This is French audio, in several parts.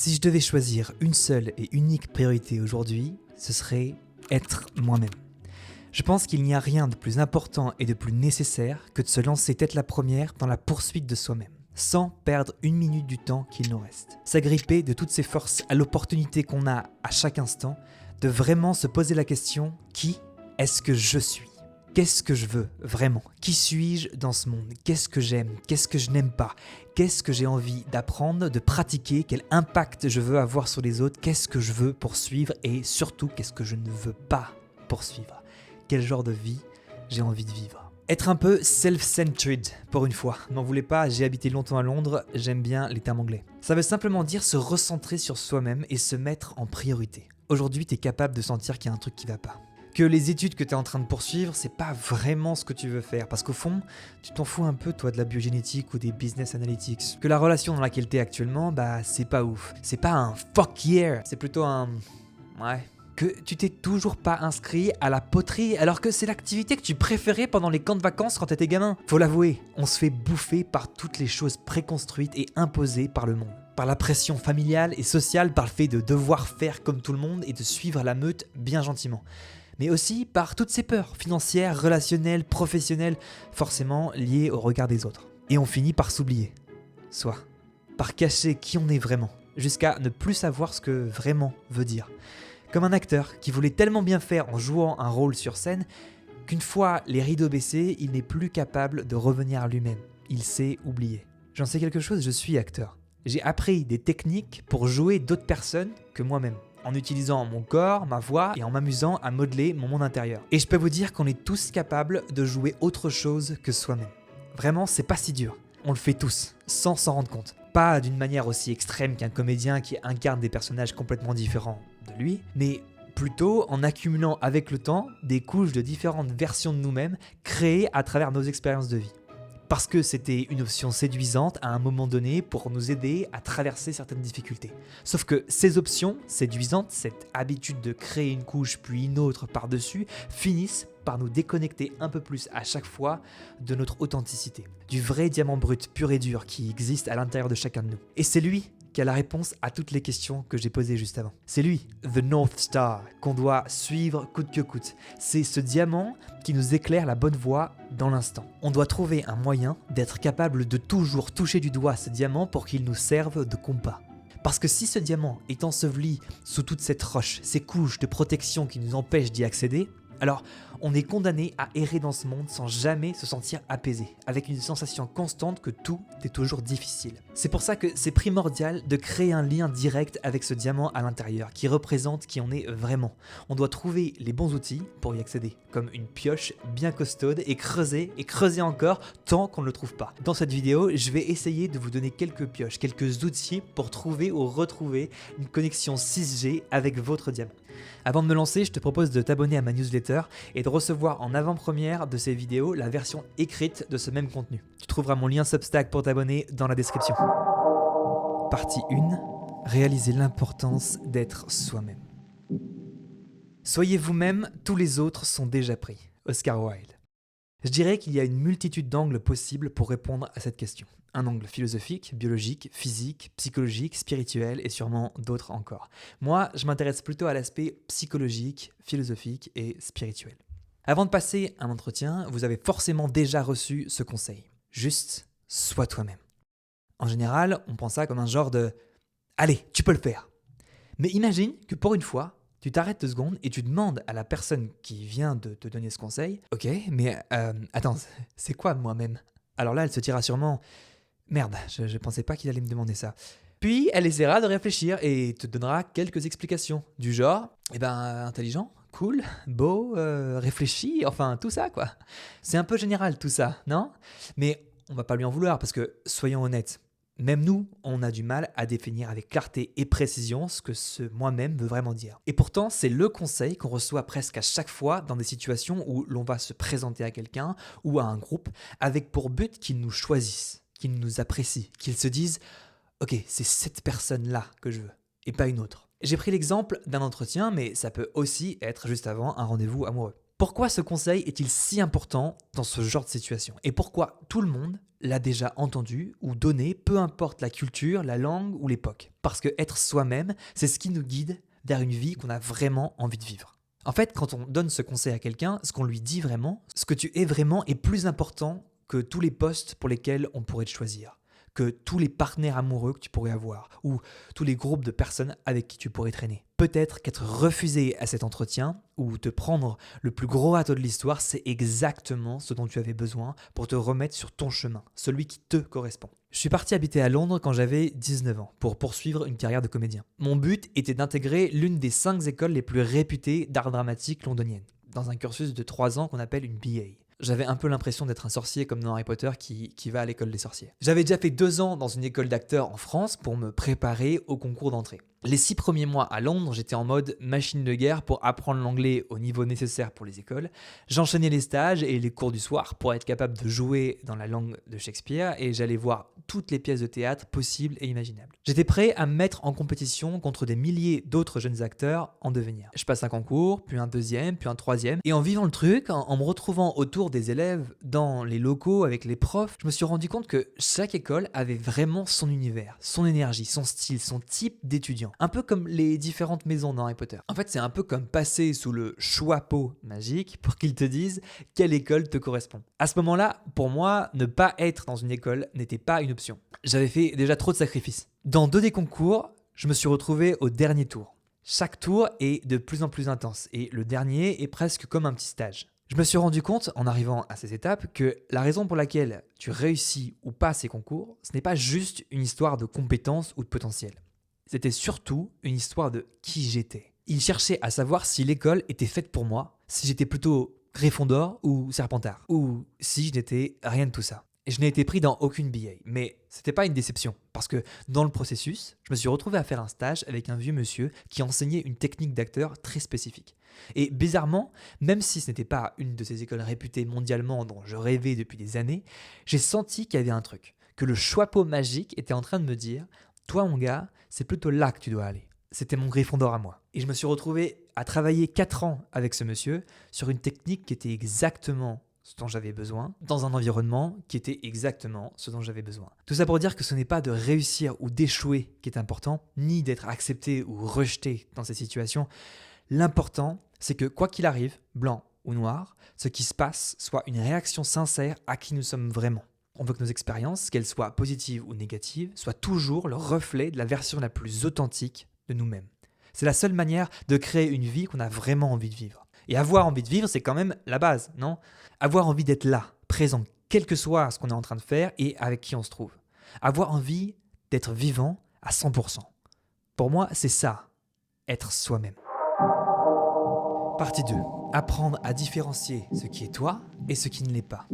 Si je devais choisir une seule et unique priorité aujourd'hui, ce serait être moi-même. Je pense qu'il n'y a rien de plus important et de plus nécessaire que de se lancer tête la première dans la poursuite de soi-même, sans perdre une minute du temps qu'il nous reste. S'agripper de toutes ses forces à l'opportunité qu'on a à chaque instant, de vraiment se poser la question « Qui est-ce que je suis ?» Qu'est-ce que je veux vraiment? Qui suis-je dans ce monde? Qu'est-ce que j'aime? Qu'est-ce que je n'aime pas? Qu'est-ce que j'ai envie d'apprendre, de pratiquer? Quel impact je veux avoir sur les autres? Qu'est-ce que je veux poursuivre? Et surtout, qu'est-ce que je ne veux pas poursuivre? Quel genre de vie j'ai envie de vivre? Être un peu self-centered pour une fois. N'en voulez pas, j'ai habité longtemps à Londres, j'aime bien les termes anglais. Ça veut simplement dire se recentrer sur soi-même et se mettre en priorité. Aujourd'hui, tu es capable de sentir qu'il y a un truc qui va pas. Que les études que tu es en train de poursuivre, c'est pas vraiment ce que tu veux faire. Parce qu'au fond, tu t'en fous un peu, toi, de la biogénétique ou des business analytics. Que la relation dans laquelle tu es actuellement, c'est pas ouf. C'est pas un fuck yeah, c'est plutôt un... ouais. Que tu t'es toujours pas inscrit à la poterie alors que c'est l'activité que tu préférais pendant les camps de vacances quand t'étais gamin. Faut l'avouer, on se fait bouffer par toutes les choses préconstruites et imposées par le monde. Par la pression familiale et sociale, par le fait de devoir faire comme tout le monde et de suivre la meute bien gentiment. Mais aussi par toutes ces peurs financières, relationnelles, professionnelles, forcément liées au regard des autres. Et on finit par s'oublier, soit par cacher qui on est vraiment, jusqu'à ne plus savoir ce que vraiment veut dire. Comme un acteur qui voulait tellement bien faire en jouant un rôle sur scène qu'une fois les rideaux baissés, il n'est plus capable de revenir à lui-même. Il s'est oublié. J'en sais quelque chose, je suis acteur. J'ai appris des techniques pour jouer d'autres personnes que moi-même, en utilisant mon corps, ma voix et en m'amusant à modeler mon monde intérieur. Et je peux vous dire qu'on est tous capables de jouer autre chose que soi-même. Vraiment, c'est pas si dur. On le fait tous, sans s'en rendre compte. Pas d'une manière aussi extrême qu'un comédien qui incarne des personnages complètement différents de lui, mais plutôt en accumulant avec le temps des couches de différentes versions de nous-mêmes créées à travers nos expériences de vie. Parce que c'était une option séduisante à un moment donné pour nous aider à traverser certaines difficultés. Sauf que ces options séduisantes, cette habitude de créer une couche puis une autre par-dessus, finissent par nous déconnecter un peu plus à chaque fois de notre authenticité, du vrai diamant brut pur et dur qui existe à l'intérieur de chacun de nous. Et c'est lui qui a la réponse à toutes les questions que j'ai posées juste avant. C'est lui, The North Star, qu'on doit suivre coûte que coûte. C'est ce diamant qui nous éclaire la bonne voie dans l'instant. On doit trouver un moyen d'être capable de toujours toucher du doigt ce diamant pour qu'il nous serve de compas. Parce que si ce diamant est enseveli sous toute cette roche, ces couches de protection qui nous empêchent d'y accéder, alors on est condamné à errer dans ce monde sans jamais se sentir apaisé, avec une sensation constante que tout est toujours difficile. C'est pour ça que c'est primordial de créer un lien direct avec ce diamant à l'intérieur, qui représente qui on est vraiment. On doit trouver les bons outils pour y accéder, comme une pioche bien costaude et creuser encore tant qu'on ne le trouve pas. Dans cette vidéo, je vais essayer de vous donner quelques pioches, quelques outils pour trouver ou retrouver une connexion 6G avec votre diamant. Avant de me lancer, je te propose de t'abonner à ma newsletter et de recevoir en avant-première de ces vidéos la version écrite de ce même contenu. Tu trouveras mon lien Substack pour t'abonner dans la description. Partie 1. Réaliser l'importance d'être soi-même. Soyez vous-même, tous les autres sont déjà pris. Oscar Wilde. Je dirais qu'il y a une multitude d'angles possibles pour répondre à cette question. Un angle philosophique, biologique, physique, psychologique, spirituel et sûrement d'autres encore. Moi, je m'intéresse plutôt à l'aspect psychologique, philosophique et spirituel. Avant de passer un entretien, vous avez forcément déjà reçu ce conseil. Juste, sois toi-même. En général, on prend ça comme un genre de « Allez, tu peux le faire ». Mais imagine que pour une fois, tu t'arrêtes 2 secondes et tu demandes à la personne qui vient de te donner ce conseil « Ok, mais attends, c'est quoi moi-même ?» Alors là, elle se dira sûrement « Merde, je pensais pas qu'il allait me demander ça. » Puis elle essaiera de réfléchir et te donnera quelques explications du genre « intelligent, cool, beau, réfléchi, enfin tout ça quoi. » C'est un peu général tout ça, non? Mais on va pas lui en vouloir parce que, soyons honnêtes, même nous, on a du mal à définir avec clarté et précision ce que ce moi-même veut vraiment dire. Et pourtant, c'est le conseil qu'on reçoit presque à chaque fois dans des situations où l'on va se présenter à quelqu'un ou à un groupe avec pour but qu'ils nous choisissent, qu'ils nous apprécient, qu'ils se disent « Ok, c'est cette personne-là que je veux et pas une autre ». J'ai pris l'exemple d'un entretien, mais ça peut aussi être juste avant un rendez-vous amoureux. Pourquoi ce conseil est-il si important dans ce genre de situation? Et pourquoi tout le monde l'a déjà entendu ou donné, peu importe la culture, la langue ou l'époque? Parce que être soi-même, c'est ce qui nous guide vers une vie qu'on a vraiment envie de vivre. En fait, quand on donne ce conseil à quelqu'un, ce qu'on lui dit vraiment, ce que tu es vraiment est plus important que tous les postes pour lesquels on pourrait te choisir, que tous les partenaires amoureux que tu pourrais avoir, ou tous les groupes de personnes avec qui tu pourrais traîner. Peut-être qu'être refusé à cet entretien, ou te prendre le plus gros râteau de l'histoire, c'est exactement ce dont tu avais besoin pour te remettre sur ton chemin, celui qui te correspond. Je suis parti habiter à Londres quand j'avais 19 ans pour poursuivre une carrière de comédien. Mon but était d'intégrer l'une des 5 écoles les plus réputées d'art dramatique londonienne, dans un cursus de 3 ans qu'on appelle une BA. J'avais un peu l'impression d'être un sorcier comme dans Harry Potter qui va à l'école des sorciers. J'avais déjà fait 2 ans dans une école d'acteurs en France pour me préparer au concours d'entrée. Les 6 premiers mois à Londres, j'étais en mode machine de guerre pour apprendre l'anglais au niveau nécessaire pour les écoles. J'enchaînais les stages et les cours du soir pour être capable de jouer dans la langue de Shakespeare et j'allais voir toutes les pièces de théâtre possibles et imaginables. J'étais prêt à me mettre en compétition contre des milliers d'autres jeunes acteurs en devenir. Je passe un concours, puis un deuxième, puis un troisième. Et en vivant le truc, en me retrouvant autour des élèves, dans les locaux, avec les profs, je me suis rendu compte que chaque école avait vraiment son univers, son énergie, son style, son type d'étudiant. Un peu comme les différentes maisons dans Harry Potter. En fait, c'est un peu comme passer sous le choix-peau magique pour qu'ils te disent quelle école te correspond. À ce moment-là, pour moi, ne pas être dans une école n'était pas une option. J'avais fait déjà trop de sacrifices. Dans 2 des concours, je me suis retrouvé au dernier tour. Chaque tour est de plus en plus intense et le dernier est presque comme un petit stage. Je me suis rendu compte, en arrivant à ces étapes, que la raison pour laquelle tu réussis ou pas ces concours, ce n'est pas juste une histoire de compétences ou de potentiel. C'était surtout une histoire de qui j'étais. Il cherchait à savoir si l'école était faite pour moi, si j'étais plutôt Gryffondor ou Serpentard, ou si je n'étais rien de tout ça. Et je n'ai été pris dans aucune BA, mais c'était pas une déception, parce que dans le processus, je me suis retrouvé à faire un stage avec un vieux monsieur qui enseignait une technique d'acteur très spécifique. Et bizarrement, même si ce n'était pas une de ces écoles réputées mondialement dont je rêvais depuis des années, j'ai senti qu'il y avait un truc, que le choix-peau magique était en train de me dire « Toi mon gars, c'est plutôt là que tu dois aller ». C'était mon Gryffondor à moi. Et je me suis retrouvé à travailler 4 ans avec ce monsieur sur une technique qui était exactement ce dont j'avais besoin, dans un environnement qui était exactement ce dont j'avais besoin. Tout ça pour dire que ce n'est pas de réussir ou d'échouer qui est important, ni d'être accepté ou rejeté dans ces situations. L'important, c'est que quoi qu'il arrive, blanc ou noir, ce qui se passe soit une réaction sincère à qui nous sommes vraiment. On veut que nos expériences, qu'elles soient positives ou négatives, soient toujours le reflet de la version la plus authentique de nous-mêmes. C'est la seule manière de créer une vie qu'on a vraiment envie de vivre. Et avoir envie de vivre, c'est quand même la base, non? Avoir envie d'être là, présent, quel que soit ce qu'on est en train de faire et avec qui on se trouve. Avoir envie d'être vivant à 100%. Pour moi, c'est ça, être soi-même. Partie 2. Apprendre à différencier ce qui est toi et ce qui ne l'est pas.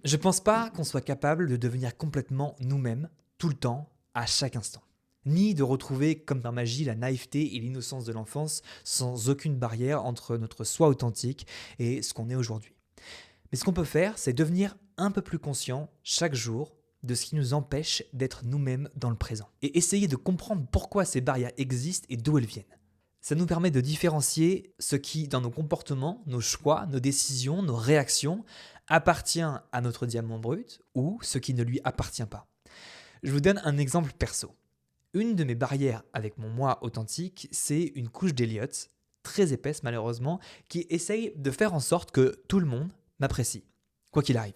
Je pense pas qu'on soit capable de devenir complètement nous-mêmes, tout le temps, à chaque instant. Ni de retrouver comme par magie la naïveté et l'innocence de l'enfance sans aucune barrière entre notre soi authentique et ce qu'on est aujourd'hui. Mais ce qu'on peut faire, c'est devenir un peu plus conscient chaque jour de ce qui nous empêche d'être nous-mêmes dans le présent. Et essayer de comprendre pourquoi ces barrières existent et d'où elles viennent. Ça nous permet de différencier ce qui, dans nos comportements, nos choix, nos décisions, nos réactions, appartient à notre diamant brut ou ce qui ne lui appartient pas. Je vous donne un exemple perso. Une de mes barrières avec mon moi authentique, c'est une couche d'Elliott, très épaisse malheureusement, qui essaye de faire en sorte que tout le monde m'apprécie, quoi qu'il arrive.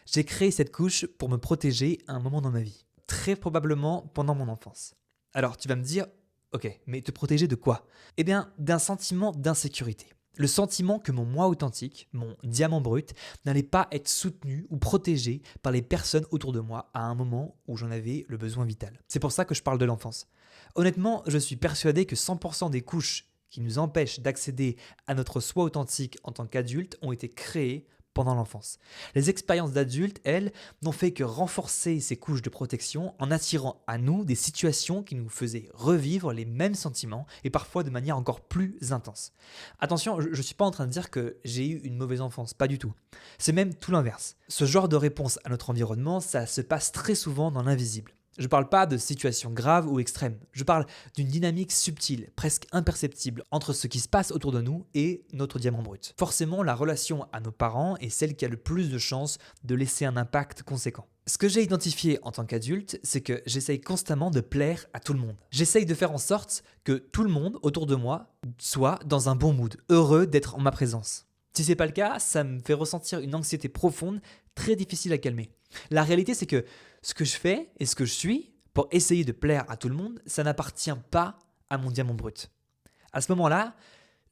J'ai créé cette couche pour me protéger à un moment dans ma vie, très probablement pendant mon enfance. Alors tu vas me dire, ok, mais te protéger de quoi? Eh bien, d'un sentiment d'insécurité. Le sentiment que mon moi authentique, mon diamant brut, n'allait pas être soutenu ou protégé par les personnes autour de moi à un moment où j'en avais le besoin vital. C'est pour ça que je parle de l'enfance. Honnêtement, je suis persuadé que 100% des couches qui nous empêchent d'accéder à notre soi authentique en tant qu'adulte ont été créées pendant l'enfance. Les expériences d'adultes, elles, n'ont fait que renforcer ces couches de protection en attirant à nous des situations qui nous faisaient revivre les mêmes sentiments et parfois de manière encore plus intense. Attention, je ne suis pas en train de dire que j'ai eu une mauvaise enfance, pas du tout. C'est même tout l'inverse. Ce genre de réponse à notre environnement, ça se passe très souvent dans l'invisible. Je parle pas de situations graves ou extrêmes, je parle d'une dynamique subtile, presque imperceptible, entre ce qui se passe autour de nous et notre diamant brut. Forcément, la relation à nos parents est celle qui a le plus de chances de laisser un impact conséquent. Ce que j'ai identifié en tant qu'adulte, c'est que j'essaye constamment de plaire à tout le monde. J'essaye de faire en sorte que tout le monde autour de moi soit dans un bon mood, heureux d'être en ma présence. Si c'est pas le cas, ça me fait ressentir une anxiété profonde, très difficile à calmer. La réalité, c'est que ce que je fais et ce que je suis, pour essayer de plaire à tout le monde, ça n'appartient pas à mon diamant brut. À ce moment-là,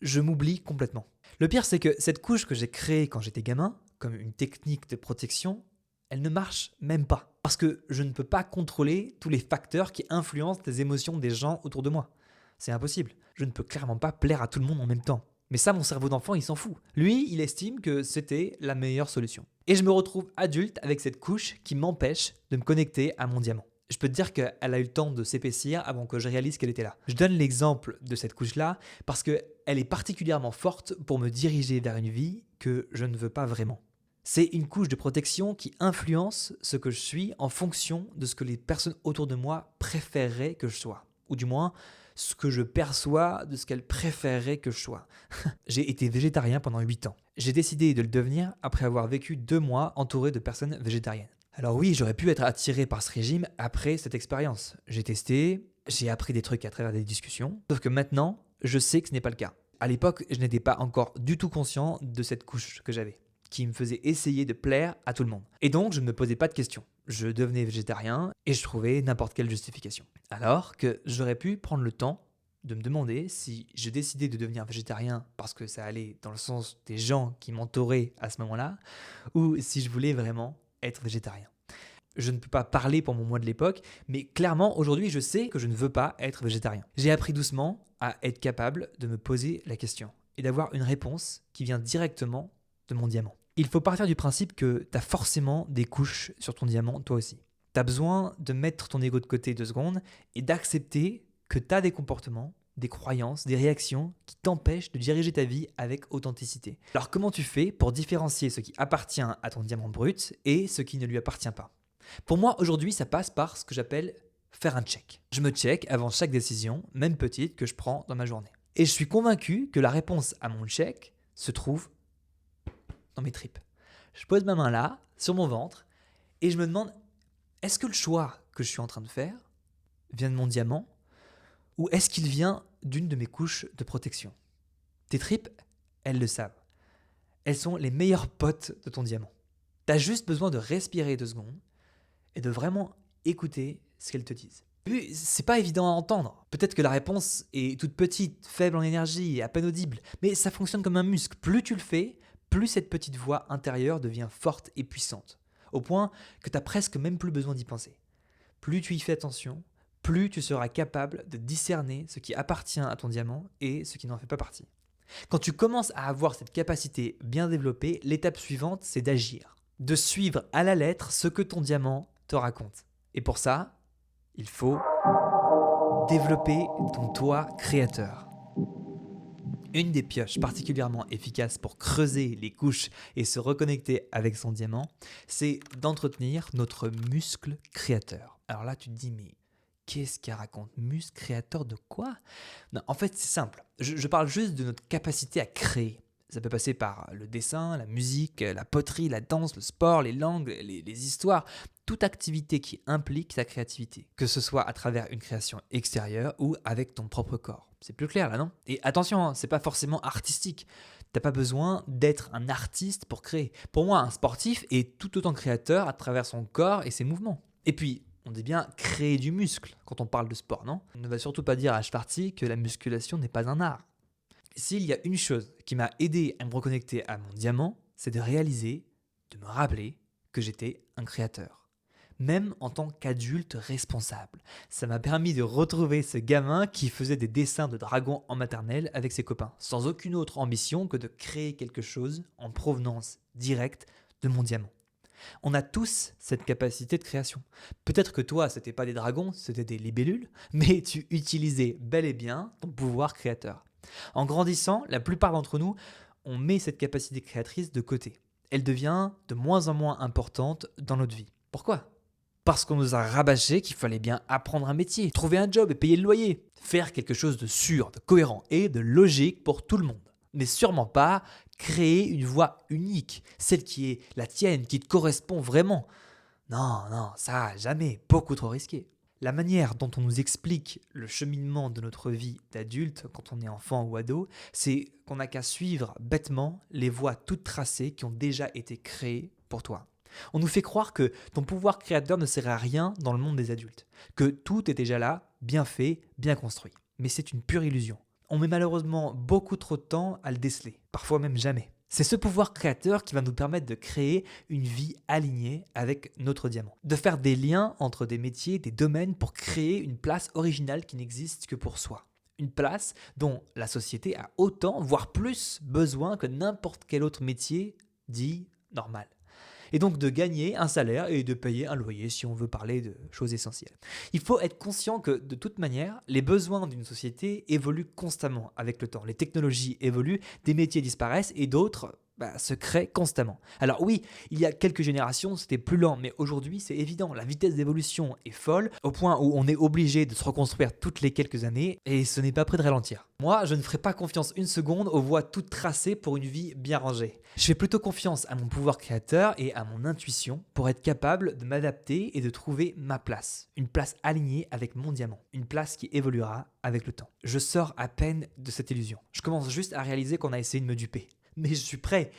je m'oublie complètement. Le pire, c'est que cette couche que j'ai créée quand j'étais gamin, comme une technique de protection, elle ne marche même pas. Parce que je ne peux pas contrôler tous les facteurs qui influencent les émotions des gens autour de moi. C'est impossible. Je ne peux clairement pas plaire à tout le monde en même temps. Mais ça, mon cerveau d'enfant, il s'en fout. Lui, il estime que c'était la meilleure solution. Et je me retrouve adulte avec cette couche qui m'empêche de me connecter à mon diamant. Je peux te dire qu'elle a eu le temps de s'épaissir avant que je réalise qu'elle était là. Je donne l'exemple de cette couche-là parce qu'elle est particulièrement forte pour me diriger vers une vie que je ne veux pas vraiment. C'est une couche de protection qui influence ce que je suis en fonction de ce que les personnes autour de moi préféreraient que je sois. Ou du moins, ce que je perçois de ce qu'elles préféreraient que je sois. J'ai été végétarien pendant 8 ans. J'ai décidé de le devenir après avoir vécu 2 mois entouré de personnes végétariennes. Alors oui, j'aurais pu être attiré par ce régime après cette expérience. J'ai testé, j'ai appris des trucs à travers des discussions, sauf que maintenant, je sais que ce n'est pas le cas. À l'époque, je n'étais pas encore du tout conscient de cette couche que j'avais, qui me faisait essayer de plaire à tout le monde. Et donc, je ne me posais pas de questions. Je devenais végétarien et je trouvais n'importe quelle justification. Alors que j'aurais pu prendre le temps de me demander si je décidais de devenir végétarien parce que ça allait dans le sens des gens qui m'entouraient à ce moment-là, ou si je voulais vraiment être végétarien. Je ne peux pas parler pour mon moi de l'époque, mais clairement, aujourd'hui, je sais que je ne veux pas être végétarien. J'ai appris doucement à être capable de me poser la question et d'avoir une réponse qui vient directement de mon diamant. Il faut partir du principe que tu as forcément des couches sur ton diamant, toi aussi. Tu as besoin de mettre ton ego de côté 2 secondes et d'accepter que tu as des comportements, des croyances, des réactions qui t'empêchent de diriger ta vie avec authenticité. Alors comment tu fais pour différencier ce qui appartient à ton diamant brut et ce qui ne lui appartient pas? Pour moi, aujourd'hui, ça passe par ce que j'appelle faire un check. Je me check avant chaque décision, même petite, que je prends dans ma journée. Et je suis convaincu que la réponse à mon check se trouve dans mes tripes. Je pose ma main là, sur mon ventre, et je me demande, est-ce que le choix que je suis en train de faire vient de mon diamant ou est-ce qu'il vient d'une de mes couches de protection? Tes tripes, elles le savent. Elles sont les meilleures potes de ton diamant. Tu as juste besoin de respirer 2 secondes et de vraiment écouter ce qu'elles te disent. C'est pas évident à entendre. Peut-être que la réponse est toute petite, faible en énergie et à peine audible, mais ça fonctionne comme un muscle. Plus tu le fais, plus cette petite voix intérieure devient forte et puissante, au point que tu n'as presque même plus besoin d'y penser. Plus tu y fais attention, plus tu seras capable de discerner ce qui appartient à ton diamant et ce qui n'en fait pas partie. Quand tu commences à avoir cette capacité bien développée, l'étape suivante, c'est d'agir, de suivre à la lettre ce que ton diamant te raconte. Et pour ça, il faut développer ton toi créateur. Une des pioches particulièrement efficaces pour creuser les couches et se reconnecter avec son diamant, c'est d'entretenir notre muscle créateur. Alors là, tu te dis, mais qu'est-ce qu'elle raconte? Muscle créateur de quoi? Non, en fait, c'est simple. Je parle juste de notre capacité à créer. Ça peut passer par le dessin, la musique, la poterie, la danse, le sport, les langues, les histoires, toute activité qui implique ta créativité, que ce soit à travers une création extérieure ou avec ton propre corps. C'est plus clair là, non? Et attention, c'est pas forcément artistique. T'as pas besoin d'être un artiste pour créer. Pour moi, un sportif est tout autant créateur à travers son corps et ses mouvements. Et puis, on dit bien créer du muscle quand on parle de sport, non? On ne va surtout pas dire à Schwartzy que la musculation n'est pas un art. S'il y a une chose qui m'a aidé à me reconnecter à mon diamant, c'est de réaliser, de me rappeler que j'étais un créateur. Même en tant qu'adulte responsable. Ça m'a permis de retrouver ce gamin qui faisait des dessins de dragons en maternelle avec ses copains, sans aucune autre ambition que de créer quelque chose en provenance directe de mon diamant. On a tous cette capacité de création. Peut-être que toi, c'était pas des dragons, c'était des libellules, mais tu utilisais bel et bien ton pouvoir créateur. En grandissant, la plupart d'entre nous, on met cette capacité créatrice de côté. Elle devient de moins en moins importante dans notre vie. Pourquoi ? Parce qu'on nous a rabâché qu'il fallait bien apprendre un métier, trouver un job et payer le loyer. Faire quelque chose de sûr, de cohérent et de logique pour tout le monde. Mais sûrement pas créer une voie unique, celle qui est la tienne, qui te correspond vraiment. Non, non, ça, jamais, beaucoup trop risqué. La manière dont on nous explique le cheminement de notre vie d'adulte quand on est enfant ou ado, c'est qu'on n'a qu'à suivre bêtement les voies toutes tracées qui ont déjà été créées pour toi. On nous fait croire que ton pouvoir créateur ne sert à rien dans le monde des adultes, que tout est déjà là, bien fait, bien construit. Mais c'est une pure illusion. On met malheureusement beaucoup trop de temps à le déceler, parfois même jamais. C'est ce pouvoir créateur qui va nous permettre de créer une vie alignée avec notre diamant. De faire des liens entre des métiers, des domaines pour créer une place originale qui n'existe que pour soi. Une place dont la société a autant, voire plus, besoin que n'importe quel autre métier dit normal. Et donc de gagner un salaire et de payer un loyer si on veut parler de choses essentielles. Il faut être conscient que de toute manière, les besoins d'une société évoluent constamment avec le temps. Les technologies évoluent, des métiers disparaissent et d'autres se créent constamment. Alors oui, il y a quelques générations, c'était plus lent, mais aujourd'hui, c'est évident, la vitesse d'évolution est folle, au point où on est obligé de se reconstruire toutes les quelques années, et ce n'est pas près de ralentir. Moi, je ne ferai pas confiance une seconde aux voies toutes tracées pour une vie bien rangée. Je fais plutôt confiance à mon pouvoir créateur et à mon intuition pour être capable de m'adapter et de trouver ma place. Une place alignée avec mon diamant. Une place qui évoluera avec le temps. Je sors à peine de cette illusion. Je commence juste à réaliser qu'on a essayé de me duper. Mais je suis prêt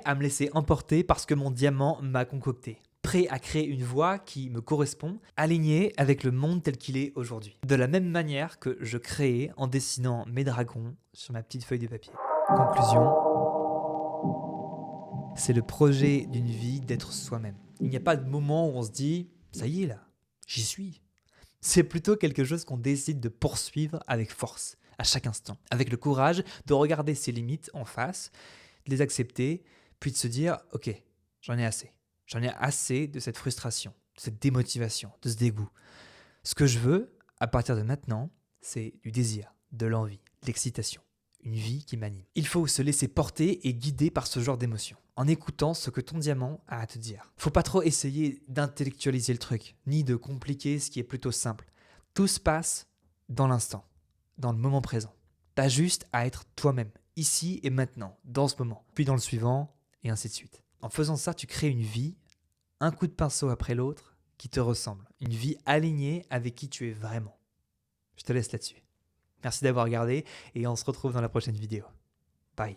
à me laisser emporter parce que mon diamant m'a concocté. Prêt à créer une voie qui me correspond, alignée avec le monde tel qu'il est aujourd'hui. De la même manière que je créais en dessinant mes dragons sur ma petite feuille de papier. Conclusion, c'est le projet d'une vie d'être soi-même. Il n'y a pas de moment où on se dit « ça y est là, j'y suis ». C'est plutôt quelque chose qu'on décide de poursuivre avec force, à chaque instant, avec le courage de regarder ses limites en face, de les accepter, puis de se dire « ok, j'en ai assez. J'en ai assez de cette frustration, de cette démotivation, de ce dégoût. Ce que je veux, à partir de maintenant, c'est du désir, de l'envie, de l'excitation. Une vie qui m'anime. » Il faut se laisser porter et guider par ce genre d'émotions, en écoutant ce que ton diamant a à te dire. Faut pas trop essayer d'intellectualiser le truc, ni de compliquer ce qui est plutôt simple. Tout se passe dans l'instant, dans le moment présent. T'as juste à être toi-même, ici et maintenant, dans ce moment, puis dans le suivant, et ainsi de suite. En faisant ça, tu crées une vie, un coup de pinceau après l'autre, qui te ressemble. Une vie alignée avec qui tu es vraiment. Je te laisse là-dessus. Merci d'avoir regardé et on se retrouve dans la prochaine vidéo. Bye.